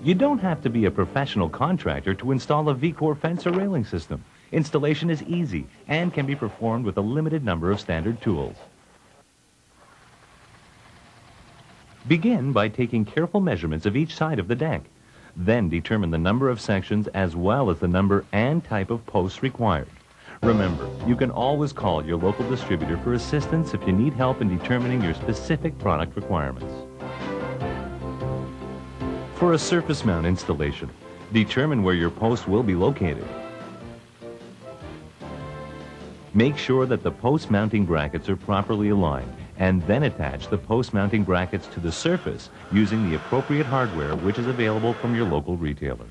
You don't have to be a professional contractor to install a V-Core fence or railing system. Installation is easy and can be performed with a limited number of standard tools. Begin by taking careful measurements of each side of the deck. Then determine the number of sections as well as the number and type of posts required. Remember, you can always call your local distributor for assistance if you need help in determining your specific product requirements. For a surface mount installation, determine where your post will be located. Make sure that the post mounting brackets are properly aligned, and then attach the post mounting brackets to the surface using the appropriate hardware which is available from your local retailer.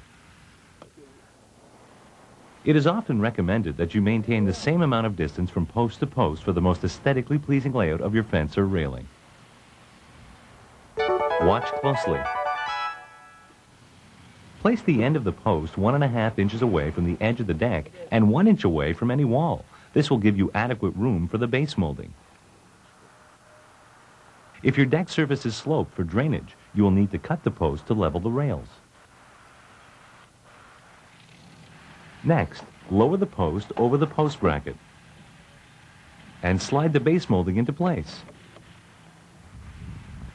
It is often recommended that you maintain the same amount of distance from post to post for the most aesthetically pleasing layout of your fence or railing. Watch closely. Place the end of the post 1.5 inches away from the edge of the deck and 1 inch away from any wall. This will give you adequate room for the base molding. If your deck surface is sloped for drainage, you will need to cut the post to level the rails. Next, lower the post over the post bracket and slide the base molding into place.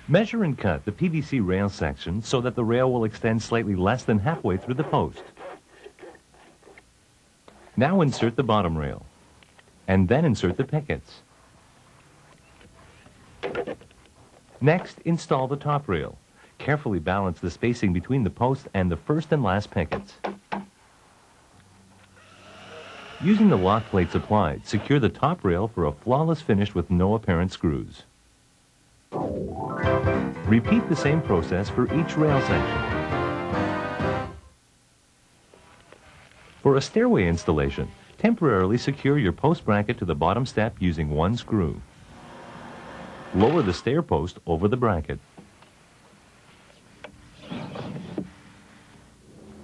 Measure and cut the PVC rail section so that the rail will extend slightly less than halfway through the post. Now insert the bottom rail, and then insert the pickets. Next, install the top rail. Carefully balance the spacing between the post and the first and last pickets. Using the lock plates applied, secure the top rail for a flawless finish with no apparent screws. Repeat the same process for each rail section. For a stairway installation, temporarily secure your post bracket to the bottom step using one screw. Lower the stair post over the bracket.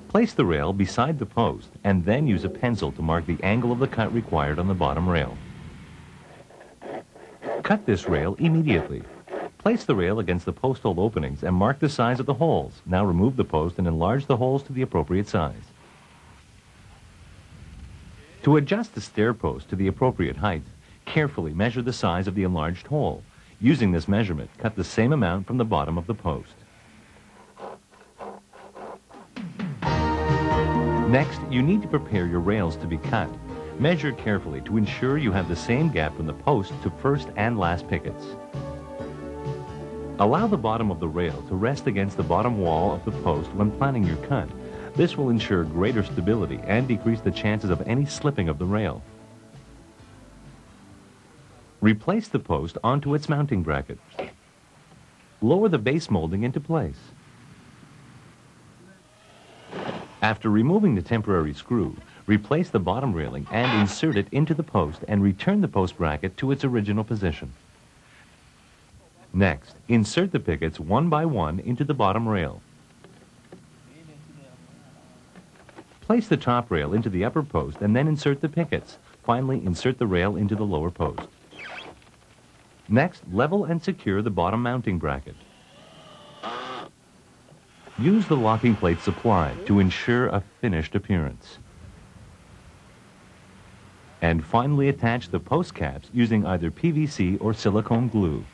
Place the rail beside the post and then use a pencil to mark the angle of the cut required on the bottom rail. Cut this rail immediately. Place the rail against the post hole openings and mark the size of the holes. Now remove the post and enlarge the holes to the appropriate size. To adjust the stair post to the appropriate height, carefully measure the size of the enlarged hole. Using this measurement, cut the same amount from the bottom of the post. Next, you need to prepare your rails to be cut. Measure carefully to ensure you have the same gap from the post to first and last pickets. Allow the bottom of the rail to rest against the bottom wall of the post when planning your cut. This will ensure greater stability and decrease the chances of any slipping of the rail. Replace the post onto its mounting bracket. Lower the base molding into place. After removing the temporary screw, replace the bottom railing and insert it into the post and return the post bracket to its original position. Next, insert the pickets one by one into the bottom rail. Place the top rail into the upper post and then insert the pickets. Finally, insert the rail into the lower post. Next, level and secure the bottom mounting bracket. Use the locking plate supplied to ensure a finished appearance. And finally attach the post caps using either PVC or silicone glue.